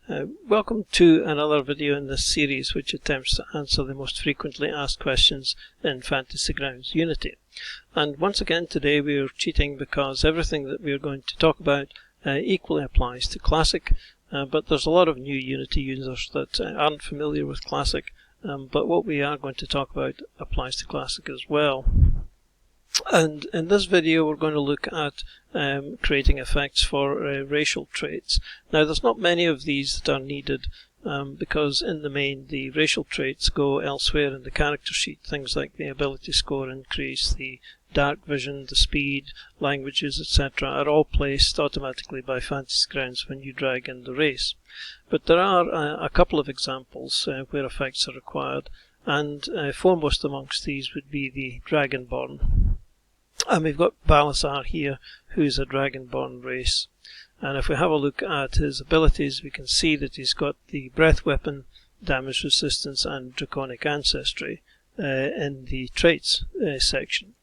Welcome to another video in this series which attempts to answer the most frequently asked questions in Fantasy Grounds Unity. And once again today we are cheating because everything that we are going to talk about equally applies to Classic, but there's a lot of new Unity users that aren't familiar with Classic, but what we are going to talk about applies to Classic as well. And in this video we're going to look at creating effects for racial traits. Now there's not many of these that are needed because in the main the racial traits go elsewhere in the character sheet. Things like the ability score increase, the dark vision, the speed, languages, etc. are all placed automatically by Fantasy Grounds when you drag in the race. But there are a couple of examples where effects are required, and foremost amongst these would be the Dragonborn. And we've got Balasar here, who's a Dragonborn race. And if we have a look at his abilities, we can see that he's got the Breath Weapon, Damage Resistance and Draconic Ancestry in the Traits section.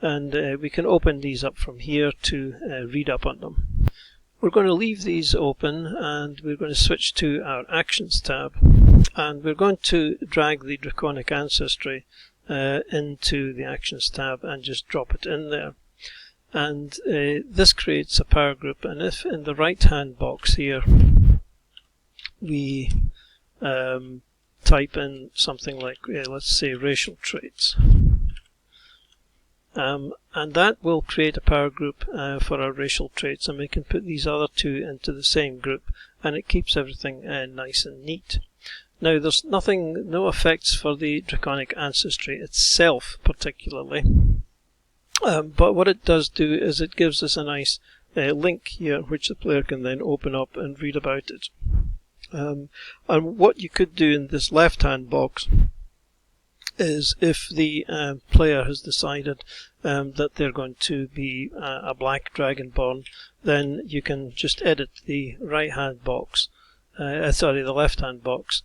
And we can open these up from here to read up on them. We're going to leave these open and we're going to switch to our Actions tab. And we're going to drag the Draconic Ancestry into the Actions tab and just drop it in there. And this creates a power group, and if in the right hand box here we type in something like let's say racial traits, and that will create a power group for our racial traits, and we can put these other two into the same group and it keeps everything nice and neat. Now there's no effects for the Draconic Ancestry itself particularly, but what it does do is it gives us a nice link here which the player can then open up and read about it. And what you could do in this left hand box is if the player has decided that they're going to be a black Dragonborn, then you can just edit the right hand box, the left hand box,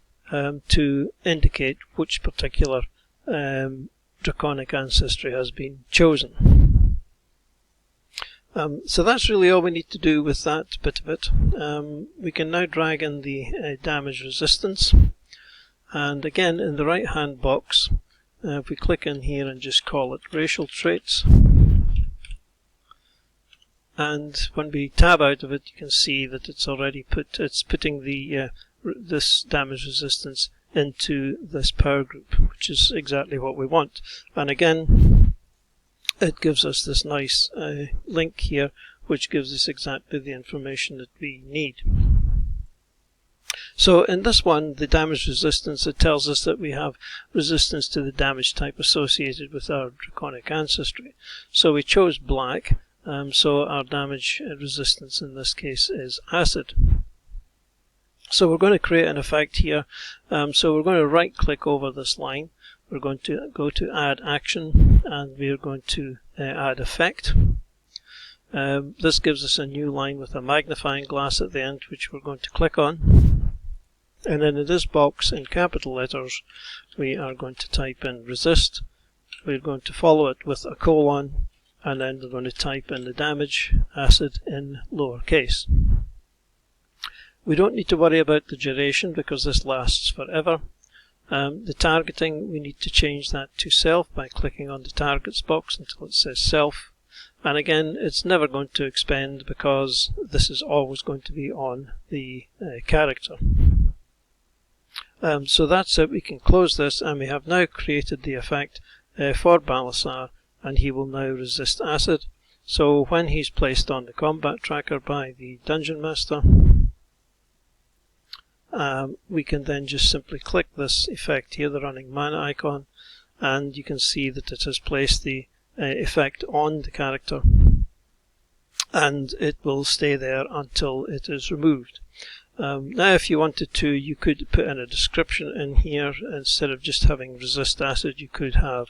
to indicate which particular Draconic Ancestry has been chosen. So that's really all we need to do with that bit of it. We can now drag in the damage resistance, and again in the right hand box if we click in here and just call it racial traits, and when we tab out of it you can see that it's already putting the this damage resistance into this power group, which is exactly what we want. And again it gives us this nice link here which gives us exactly the information that we need. So in this one, the damage resistance, it tells us that we have resistance to the damage type associated with our Draconic Ancestry. So we chose black, so our damage resistance in this case is acid. So we're going to create an effect here. So we're going to right click over this line. We're going to go to add action and we're going to add effect. This gives us a new line with a magnifying glass at the end which we're going to click on. And then in this box in capital letters we are going to type in resist. We're going to follow it with a colon and then we're going to type in the damage acid in lowercase. We don't need to worry about the duration because this lasts forever. The targeting, we need to change that to self by clicking on the targets box until it says self. And again, it's never going to expend because this is always going to be on the character. So that's it. We can close this, and we have now created the effect for Balasar, and he will now resist acid. So when he's placed on the combat tracker by the Dungeon Master, we can then just simply click this effect here, the running mana icon, and you can see that it has placed the effect on the character, and it will stay there until it is removed. Now if you wanted to, you could put in a description in here. Instead of just having resist acid, you could have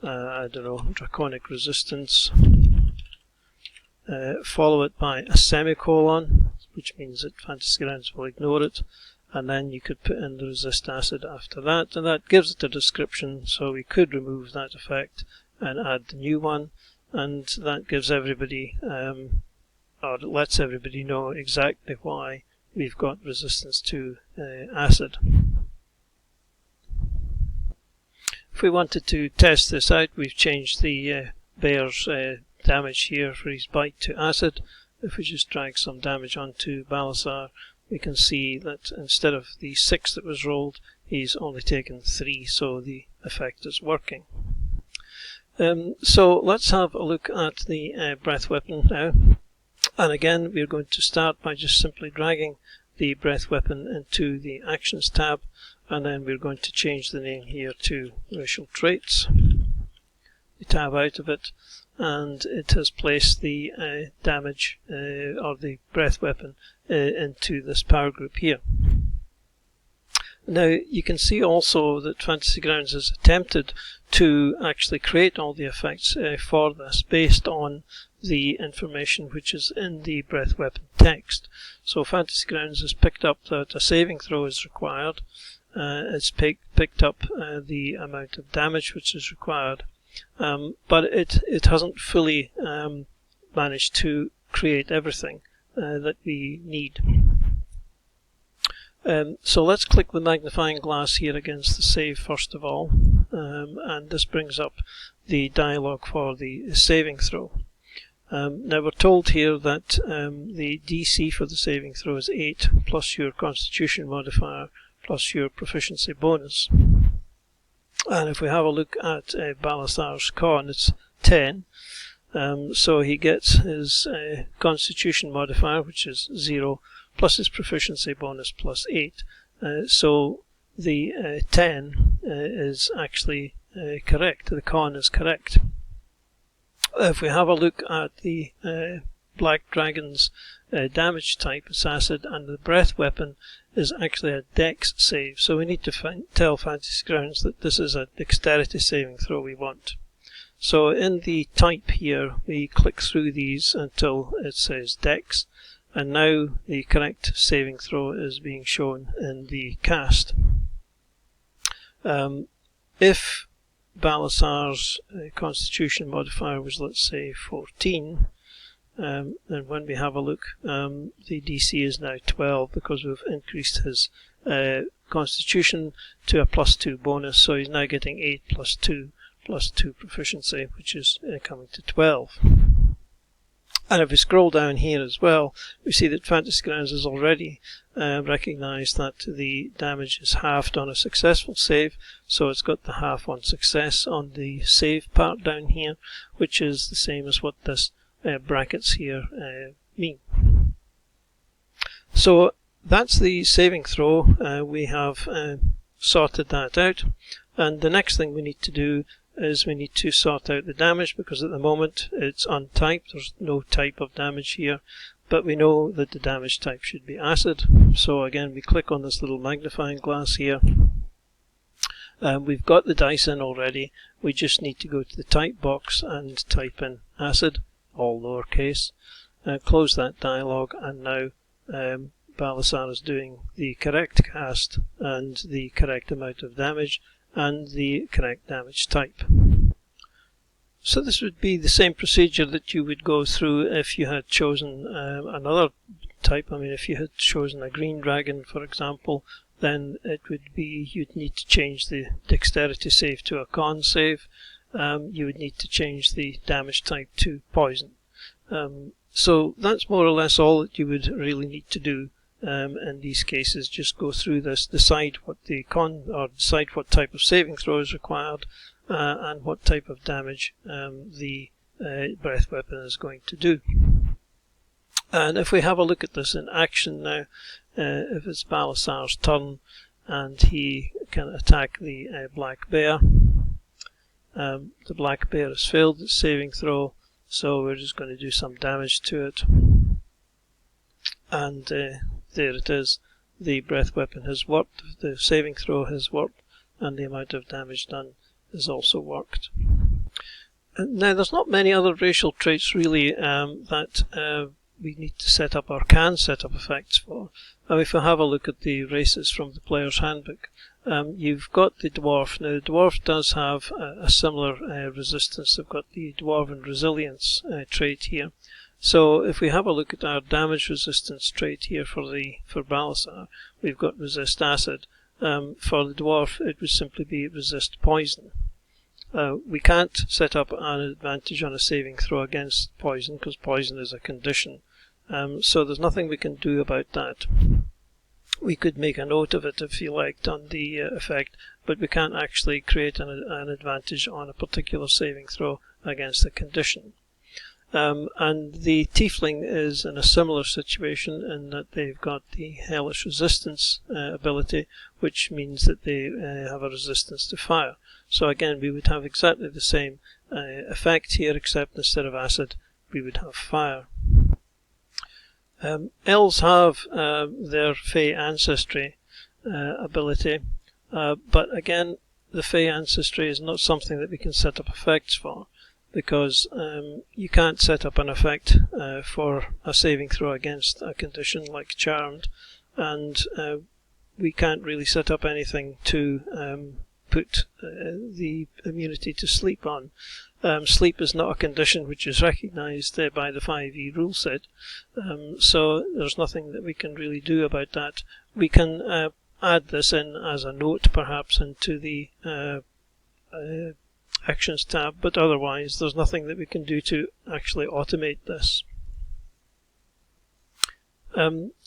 I don't know, Draconic Resistance, follow it by a semicolon, which means that Fantasy Grounds will ignore it, and then you could put in the resist acid after that, and that gives it a description. So we could remove that effect and add the new one, and that gives everybody or it lets everybody know exactly why we've got resistance to acid. If we wanted to test this out, we've changed the bear's damage here for his bite to acid. If we just drag some damage onto Balasar, we can see that instead of the 6 that was rolled, he's only taken 3, so the effect is working. So let's have a look at the breath weapon now. And again, we're going to start by just simply dragging the breath weapon into the Actions tab, and then we're going to change the name here to Racial Traits. The tab out of it, and it has placed the damage or the breath weapon into this power group here. Now you can see also that Fantasy Grounds has attempted to actually create all the effects for this based on the information which is in the breath weapon text. So Fantasy Grounds has picked up that a saving throw is required, it's picked up the amount of damage which is required, but it hasn't fully managed to create everything that we need. So let's click the magnifying glass here against the save first of all, and this brings up the dialog for the saving throw. Now we're told here that the DC for the saving throw is 8 plus your Constitution modifier plus your proficiency bonus. And if we have a look at Balasar's con, it's 10. So he gets his Constitution modifier, which is 0, plus his proficiency bonus plus 8. So the 10 is actually correct. The con is correct. If we have a look at the Black Dragon's damage type, it's acid, and the breath weapon is actually a dex save. So we need to tell Fantasy Grounds that this is a dexterity saving throw we want. So in the type here, we click through these until it says dex, and now the correct saving throw is being shown in the cast. If Balasar's Constitution modifier was, let's say, 14, then when we have a look, the DC is now 12 because we've increased his Constitution to a +2 bonus, so he's now getting 8 plus 2 proficiency, which is coming to 12. And if we scroll down here as well, we see that Fantasy Grounds has already recognised that the damage is halved on a successful save, so it's got the half on success on the save part down here, which is the same as what this brackets here mean. So that's the saving throw. We have sorted that out, and the next thing we need to do is we need to sort out the damage, because at the moment it's untyped, there's no type of damage here, but we know that the damage type should be acid. So again, we click on this little magnifying glass here. We've got the dice in already, we just need to go to the type box and type in acid, all lowercase, close that dialog, and now Balasar is doing the correct cast and the correct amount of damage and the correct damage type. So this would be the same procedure that you would go through if you had chosen another type. I mean, if you had chosen a green dragon, for example, then it would be, you'd need to change the dexterity save to a con save. You would need to change the damage type to poison. So that's more or less all that you would really need to do in these cases. Just go through this, decide what the decide what type of saving throw is required, and what type of damage the breath weapon is going to do. And if we have a look at this in action now, if it's Balasar's turn and he can attack the black bear, the black bear has failed its saving throw, so we're just going to do some damage to it. And there it is, the breath weapon has worked, the saving throw has worked, and the amount of damage done has also worked. Now there's not many other racial traits really that we need to set up or can set up effects for. If we have a look at the races from the player's handbook, you've got the dwarf. Now the dwarf does have a similar resistance. They've got the dwarven resilience trait here. So if we have a look at our damage resistance trait here for Balasar, we've got resist acid. For the dwarf, it would simply be resist poison. We can't set up an advantage on a saving throw against poison because poison is a condition. So there's nothing we can do about that. We could make a note of it if you liked on the effect, but we can't actually create an advantage on a particular saving throw against a condition. And the Tiefling is in a similar situation in that they've got the Hellish Resistance ability, which means that they have a resistance to fire. So again, we would have exactly the same effect here, except instead of acid, we would have fire. Elves have their Fey Ancestry ability, but again, the Fey Ancestry is not something that we can set up effects for, because you can't set up an effect for a saving throw against a condition like Charmed, and we can't really set up anything to put the immunity to sleep on. Sleep is not a condition which is recognised by the 5e rule set, so there's nothing that we can really do about that. We can add this in as a note perhaps into the Actions tab, but otherwise there's nothing that we can do to actually automate this.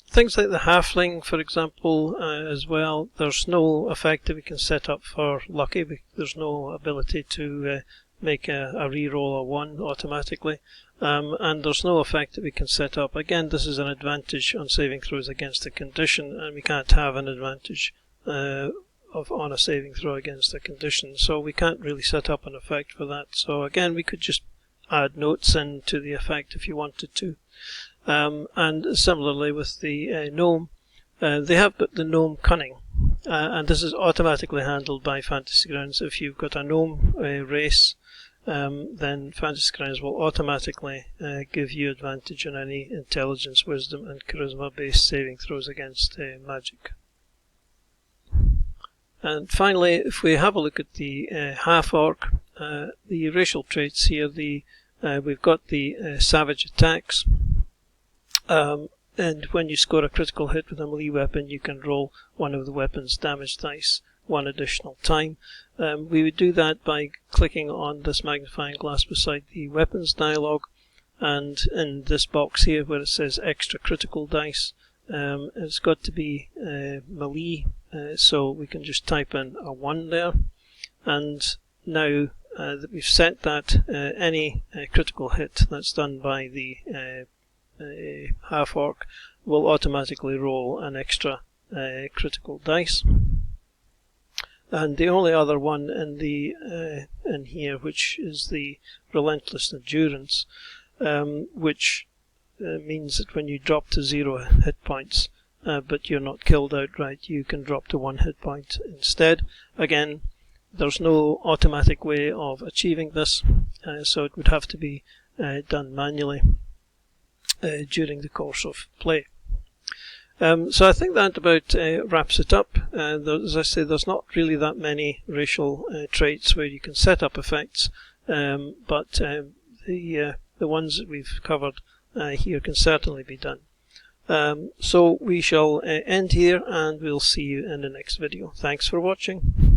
Things like the Halfling, for example, as well, there's no effect that we can set up for Lucky. There's no ability to make a reroll a 1 automatically, and there's no effect that we can set up. Again, this is an advantage on saving throws against a condition, and we can't have an advantage on a saving throw against a condition, so we can't really set up an effect for that. So again, we could just add notes into the effect if you wanted to. And similarly with the gnome, they have got the gnome cunning, and this is automatically handled by Fantasy Grounds. If you've got a gnome race, then Fantasy Grounds will automatically give you advantage on any intelligence, wisdom and charisma based saving throws against magic. And finally, if we have a look at the half-orc, the racial traits here, we've got the savage attacks, and when you score a critical hit with a melee weapon, you can roll one of the weapon's damage dice 1 additional time. We would do that by clicking on this magnifying glass beside the weapons dialog, and in this box here where it says extra critical dice, it's got to be melee, so we can just type in a 1 there, and now that we've set that, any critical hit that's done by the half-orc will automatically roll an extra critical dice. And the only other one in here, which is the Relentless Endurance, which means that when you drop to 0 hit points, but you're not killed outright, you can drop to 1 hit point instead. Again, there's no automatic way of achieving this, so it would have to be done manually during the course of play. So I think that about wraps it up. As I say, there's not really that many racial traits where you can set up effects, but the ones that we've covered here can certainly be done. So we shall end here, and we'll see you in the next video. Thanks for watching.